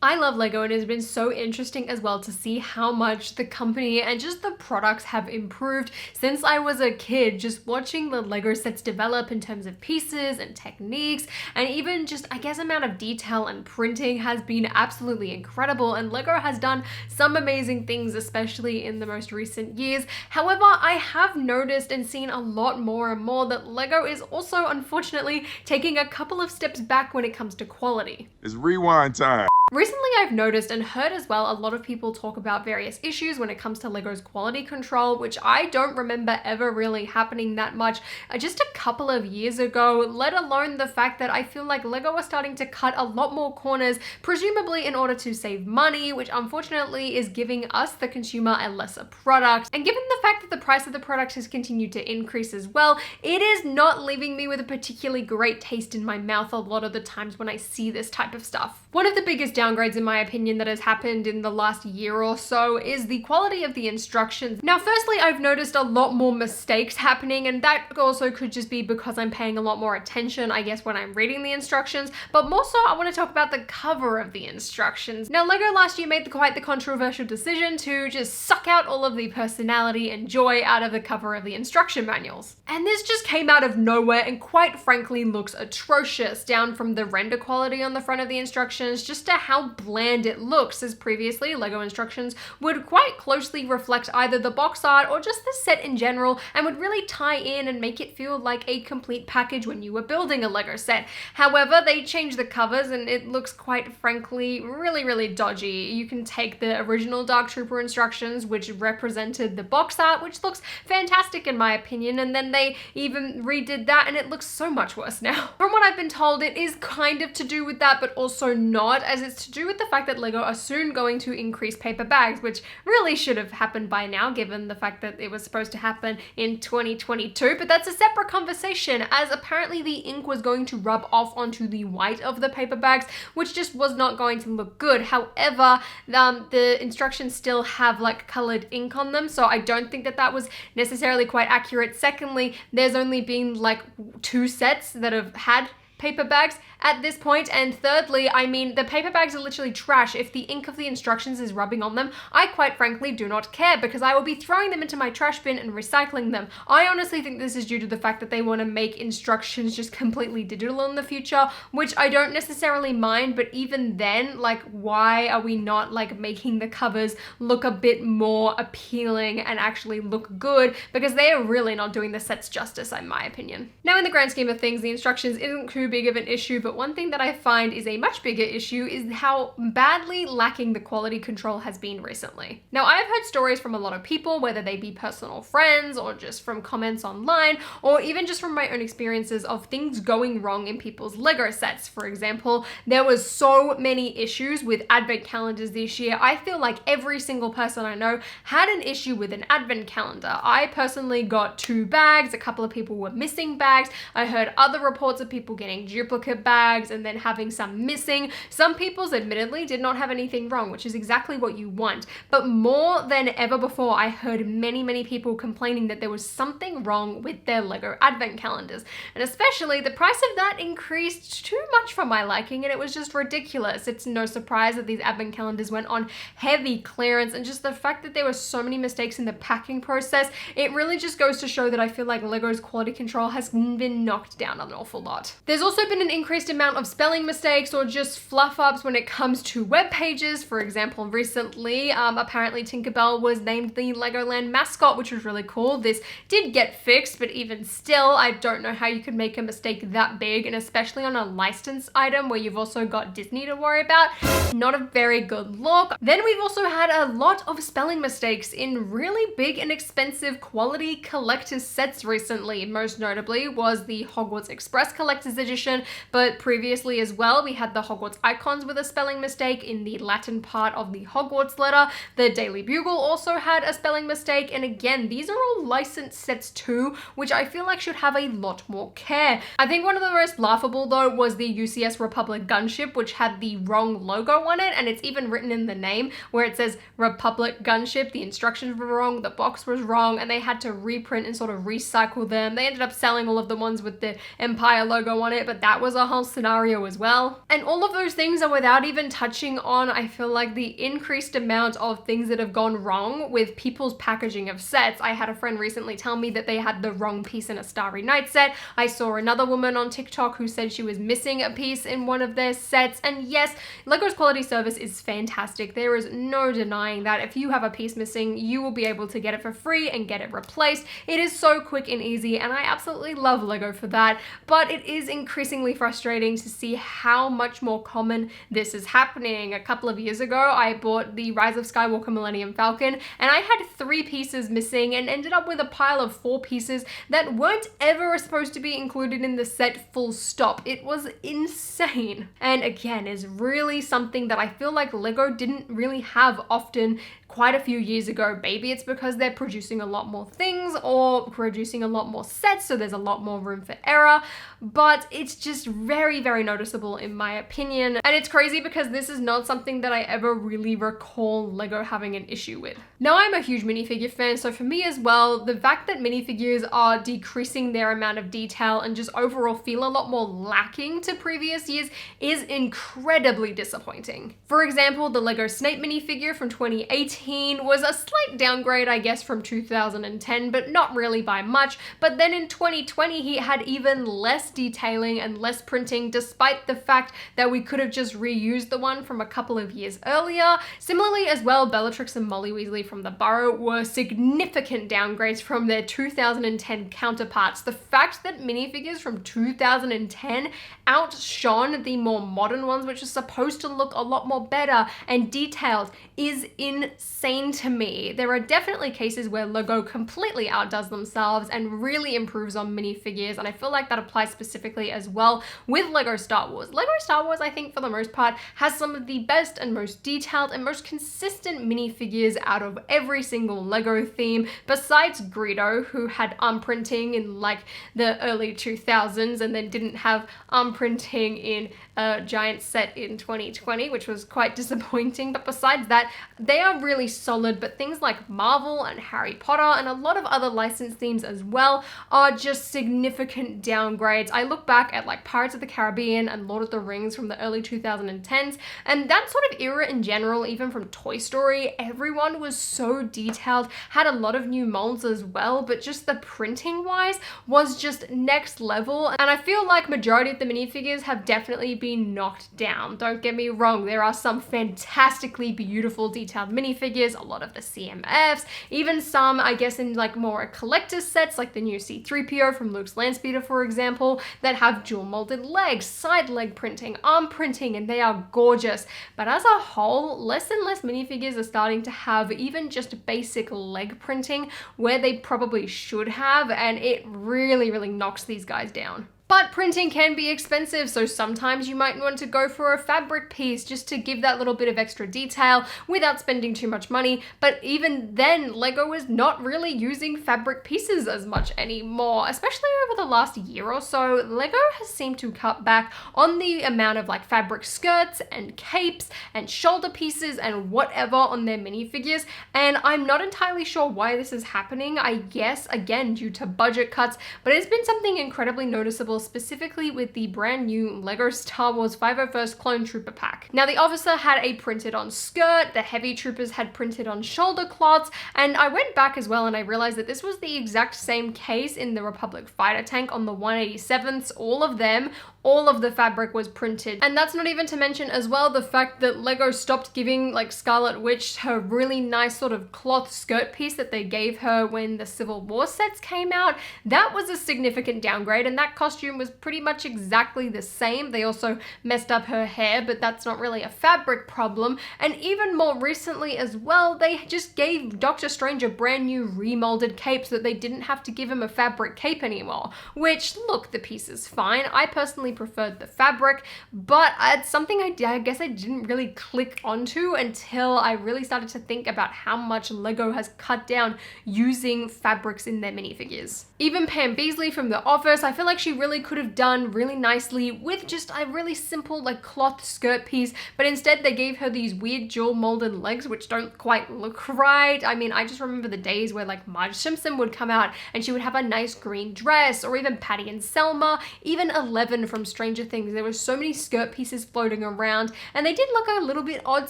I love Lego, and it has been so interesting as well to see how much the company and just the products have improved since I was a kid, just watching the Lego sets develop in terms of pieces and techniques, and even just, I guess, amount of detail and printing has been absolutely incredible, and Lego has done some amazing things, especially in the most recent years. However, I have noticed and seen a lot more and more that Lego is also unfortunately taking a couple of steps back when it comes to quality. It's rewind time. Recently, I've noticed and heard as well a lot of people talk about various issues when it comes to Lego's quality control, which I don't remember ever really happening that much just a couple of years ago, let alone the fact that I feel like Lego are starting to cut a lot more corners, presumably in order to save money, which unfortunately is giving us, the consumer, a lesser product. And given the fact that the price of the product has continued to increase as well, it is not leaving me with a particularly great taste in my mouth a lot of the times when I see this type of stuff. One of the biggest downgrades, in my opinion, that has happened in the last year or so is the quality of the instructions. Now, firstly, I've noticed a lot more mistakes happening, and that also could just be because I'm paying a lot more attention, I guess, when I'm reading the instructions, but more so I want to talk about the cover of the instructions. Now, Lego last year made quite the controversial decision to just suck out all of the personality and joy out of the cover of the instruction manuals. And this just came out of nowhere and quite frankly looks atrocious, down from the render quality on the front of the instructions just to how bland it looks, as previously Lego instructions would quite closely reflect either the box art or just the set in general and would really tie in and make it feel like a complete package when you were building a Lego set. However, they changed the covers and it looks quite frankly really dodgy. You can take the original Dark Trooper instructions, which represented the box art, which looks fantastic in my opinion, and then they even redid that and it looks so much worse now. From what I've been told, it is kind of to do with that, but also not, as it's to do with the fact that Lego are soon going to increase paper bags, which really should have happened by now given the fact that it was supposed to happen in 2022, but that's a separate conversation, as apparently the ink was going to rub off onto the white of the paper bags, which just was not going to look good. However, the instructions still have like colored ink on them, so I don't think that that was necessarily quite accurate. Secondly, there's only been like 2 sets that have had paper bags at this point, and thirdly, I mean, the paper bags are literally trash. If the ink of the instructions is rubbing on them, I quite frankly do not care, because I will be throwing them into my trash bin and recycling them. I honestly think this is due to the fact that they want to make instructions just completely digital in the future, which I don't necessarily mind, but even then, like, why are we not like making the covers look a bit more appealing and actually look good, because they are really not doing the sets justice, in my opinion. Now, in the grand scheme of things, the instructions isn't too big of an issue, but one thing that I find is a much bigger issue is how badly lacking the quality control has been recently. Now, I've heard stories from a lot of people, whether they be personal friends or just from comments online, or even just from my own experiences of things going wrong in people's Lego sets. For example, there was so many issues with advent calendars this year. I feel like every single person I know had an issue with an advent calendar. I personally got 2 bags, a couple of people were missing bags. I heard other reports of people getting duplicate bags and then having some missing. Some people's admittedly did not have anything wrong, which is exactly what you want. But more than ever before, I heard many people complaining that there was something wrong with their Lego advent calendars. And especially the price of that increased too much for my liking, and it was just ridiculous. It's no surprise that these advent calendars went on heavy clearance, and just the fact that there were so many mistakes in the packing process, it really just goes to show that I feel like Lego's quality control has been knocked down an awful lot. There's also been an increased amount of spelling mistakes or just fluff ups when it comes to web pages. For example, recently, apparently Tinkerbell was named the Legoland mascot, which was really cool. This did get fixed, but even still, I don't know how you could make a mistake that big, and especially on a licensed item where you've also got Disney to worry about. Not a very good look. Then we've also had a lot of spelling mistakes in really big and expensive quality collector's sets recently. Most notably was the Hogwarts Express Collector's Edition, but previously as well, we had the Hogwarts icons with a spelling mistake in the Latin part of the Hogwarts letter. The Daily Bugle also had a spelling mistake, and again, these are all licensed sets too, which I feel like should have a lot more care. I think one of the most laughable though was the UCS Republic gunship, which had the wrong logo on it, and it's even written in the name where it says Republic gunship. The instructions were wrong, the box was wrong, and they had to reprint and sort of recycle them. They ended up selling all of the ones with the Empire logo on it, but that was a whole scenario as well. And all of those things are without even touching on, I feel like, the increased amount of things that have gone wrong with people's packaging of sets. I had a friend recently tell me that they had the wrong piece in a Starry Night set. I saw another woman on TikTok who said she was missing a piece in one of their sets. And yes, LEGO's quality service is fantastic. There is no denying that. If you have a piece missing, you will be able to get it for free and get it replaced. It is so quick and easy, and I absolutely love LEGO for that. But it is increasingly frustrating to see how much more common this is happening. A couple of years ago, I bought the Rise of Skywalker Millennium Falcon, and I had 3 pieces missing and ended up with a pile of 4 pieces that weren't ever supposed to be included in the set, full stop. It was insane. And again, is really something that I feel like LEGO didn't really have often quite a few years ago. Maybe it's because they're producing a lot more things or producing a lot more sets, so there's a lot more room for error, but it's just very, very noticeable in my opinion. And it's crazy because this is not something that I ever really recall LEGO having an issue with. Now, I'm a huge minifigure fan, so for me as well, the fact that minifigures are decreasing their amount of detail and just overall feel a lot more lacking to previous years is incredibly disappointing. For example, the LEGO Snape minifigure from 2018 was a slight downgrade, I guess, from 2010, but not really by much. But then in 2020, he had even less detailing and less printing, despite the fact that we could have just reused the one from a couple of years earlier. Similarly as well, Bellatrix and Molly Weasley from the Burrow were significant downgrades from their 2010 counterparts. The fact that minifigures from 2010 outshone the more modern ones, which are supposed to look a lot more better and detailed, is insane to me. There are definitely cases where LEGO completely outdoes themselves and really improves on minifigures, and I feel like that applies specifically as well with LEGO Star Wars. LEGO Star Wars, I think, for the most part, has some of the best and most detailed and most consistent minifigures out of every single LEGO theme, besides Greedo, who had printing in like the early 2000s and then didn't have printing in a giant set in 2020, which was quite disappointing. But besides that, they are really solid. But things like Marvel and Harry Potter and a lot of other licensed themes as well are just significant downgrades. I look back at like Pirates of the Caribbean and Lord of the Rings from the early 2010s, and that sort of era in general, even from Toy Story, everyone was so detailed, had a lot of new molds as well, but just the printing wise was just next level. And I feel like majority of the minifigures have definitely been knocked down. Don't get me wrong, there are some fantastically beautiful detailed minifigures, a lot of the CMFs, even some, I guess, in like more collector's sets, like the new C-3PO from Luke's Landspeeder, for example, that have dual molded legs, side leg printing, arm printing, and they are gorgeous. But as a whole, less and less minifigures are starting to have even just basic leg printing where they probably should have, and it really, really knocks these guys down. But printing can be expensive, so sometimes you might want to go for a fabric piece just to give that little bit of extra detail without spending too much money. But even then, LEGO is not really using fabric pieces as much anymore, especially over the last year or so. LEGO has seemed to cut back on the amount of like fabric skirts and capes and shoulder pieces and whatever on their minifigures, and I'm not entirely sure why this is happening. I guess, again, due to budget cuts, but it's been something incredibly noticeable, specifically with the brand new LEGO Star Wars 501st Clone Trooper pack. Now, the officer had a printed on skirt, the heavy troopers had printed on shoulder cloths, and I went back as well and I realized that this was the exact same case in the Republic fighter tank on the 187ths. All of the fabric was printed. And that's not even to mention as well the fact that LEGO stopped giving like Scarlet Witch her really nice sort of cloth skirt piece that they gave her when the Civil War sets came out. That was a significant downgrade, and that costume was pretty much exactly the same. They also messed up her hair, but that's not really a fabric problem. And even more recently as well, they just gave Doctor Strange a brand new remolded cape so that they didn't have to give him a fabric cape anymore, which, look, the piece is fine. I personally preferred the fabric, but it's something I guess I didn't really click onto until I really started to think about how much LEGO has cut down using fabrics in their minifigures. Even Pam Beesly from The Office, I feel like she really really could have done really nicely with just a really simple like cloth skirt piece, but instead they gave her these weird dual molded legs which don't quite look right. I mean, I just remember the days where like Marge Simpson would come out and she would have a nice green dress, or even Patty and Selma, even Eleven from Stranger Things. There were so many skirt pieces floating around, and they did look a little bit odd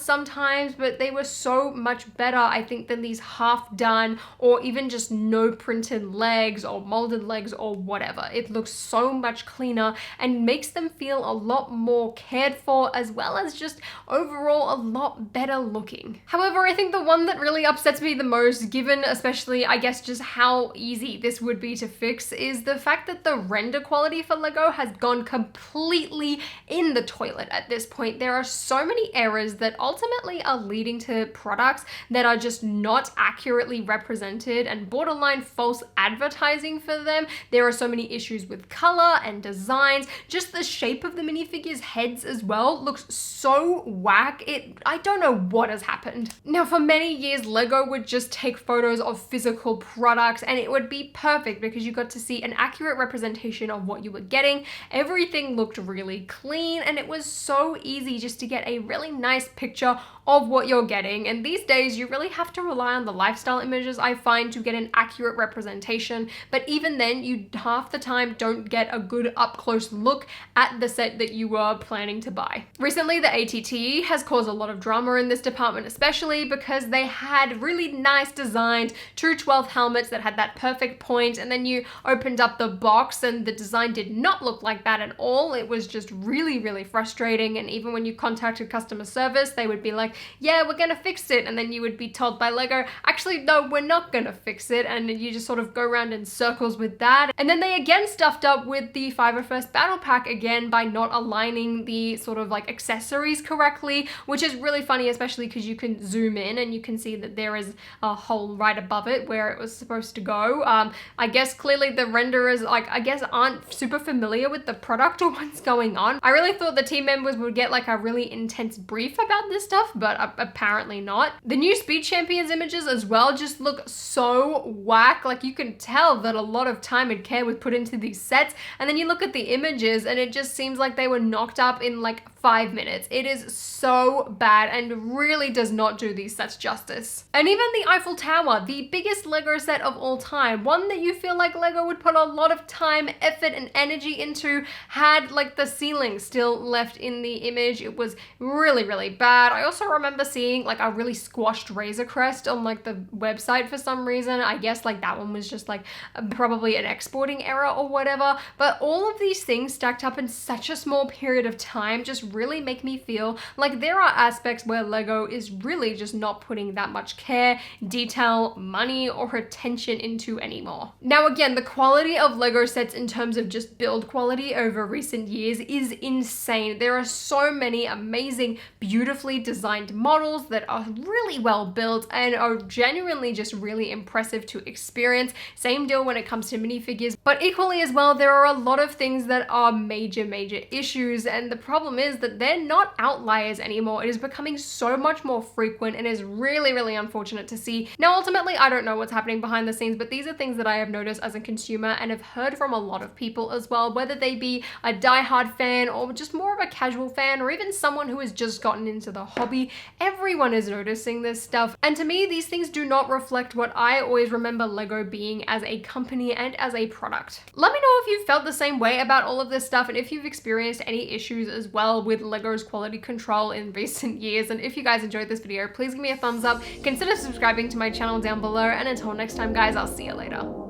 sometimes, but they were so much better, I think, than these half done or even just no printed legs or molded legs or whatever. It looks so much cleaner and makes them feel a lot more cared for, as well as just overall a lot better looking. However, I think the one that really upsets me the most, given especially I guess just how easy this would be to fix, is the fact that the render quality for Lego has gone completely in the toilet at this point. There are so many errors that ultimately are leading to products that are just not accurately represented and borderline false advertising for them. There are so many issues with color and designs. Just the shape of the minifigures' heads as well looks so whack. I don't know what has happened. Now, for many years, Lego would just take photos of physical products and it would be perfect because you got to see an accurate representation of what you were getting. Everything looked really clean and it was so easy just to get a really nice picture of what you're getting. And these days you really have to rely on the lifestyle images, I find, to get an accurate representation. But even then, you half the time don't get a good up close look at the set that you were planning to buy. Recently, the ATT has caused a lot of drama in this department, especially because they had really nice designed True 12 helmets that had that perfect point, and then you opened up the box and the design did not look like that at all. It was just really, really frustrating. And even when you contacted customer service, they would be like, yeah, we're gonna fix it. And then you would be told by Lego, actually, no, we're not gonna fix it. And you just sort of go around in circles with that. And then they again stuffed up with the 501st Battle Pack again by not aligning the sort of like accessories correctly, which is really funny, especially because you can zoom in and you can see that there is a hole right above it where it was supposed to go. I guess clearly the renderers, like, I guess aren't super familiar with the product or what's going on. I really thought the team members would get like a really intense brief about this stuff, but apparently not. The new Speed Champions images as well just look so whack. Like, you can tell that a lot of time and care was put into these sets, and then you look at the images and it just seems like they were knocked up in like 5 minutes. It is so bad and really does not do these sets justice. And even the Eiffel Tower, the biggest Lego set of all time, one that you feel like Lego would put a lot of time, effort, and energy into, had like the ceiling still left in the image. It was really, really bad. I also remember seeing like a really squashed Razor Crest on like the website for some reason. I guess like that one was just like probably an exporting error or whatever. But all of these things stacked up in such a small period of time just really make me feel like there are aspects where Lego is really just not putting that much care, detail, money, or attention into anymore. Now again, the quality of Lego sets in terms of just build quality over recent years is insane. There are so many amazing, beautifully designed models that are really well built and are genuinely just really impressive to experience. Same deal when it comes to minifigures, but equally as well, there are a lot of things that are major issues, and the problem is that they're not outliers anymore. It is becoming so much more frequent and is really, really unfortunate to see. Now, ultimately, I don't know what's happening behind the scenes, but these are things that I have noticed as a consumer and have heard from a lot of people as well, whether they be a diehard fan or just more of a casual fan, or even someone who has just gotten into the hobby. Everyone is noticing this stuff. And to me, these things do not reflect what I always remember Lego being as a company and as a product. Let me know if you felt the same way about all of this stuff, and if you've experienced any issues as well with Lego's quality control in recent years. And if you guys enjoyed this video, please give me a thumbs up, consider subscribing to my channel down below, and until next time guys, I'll see you later.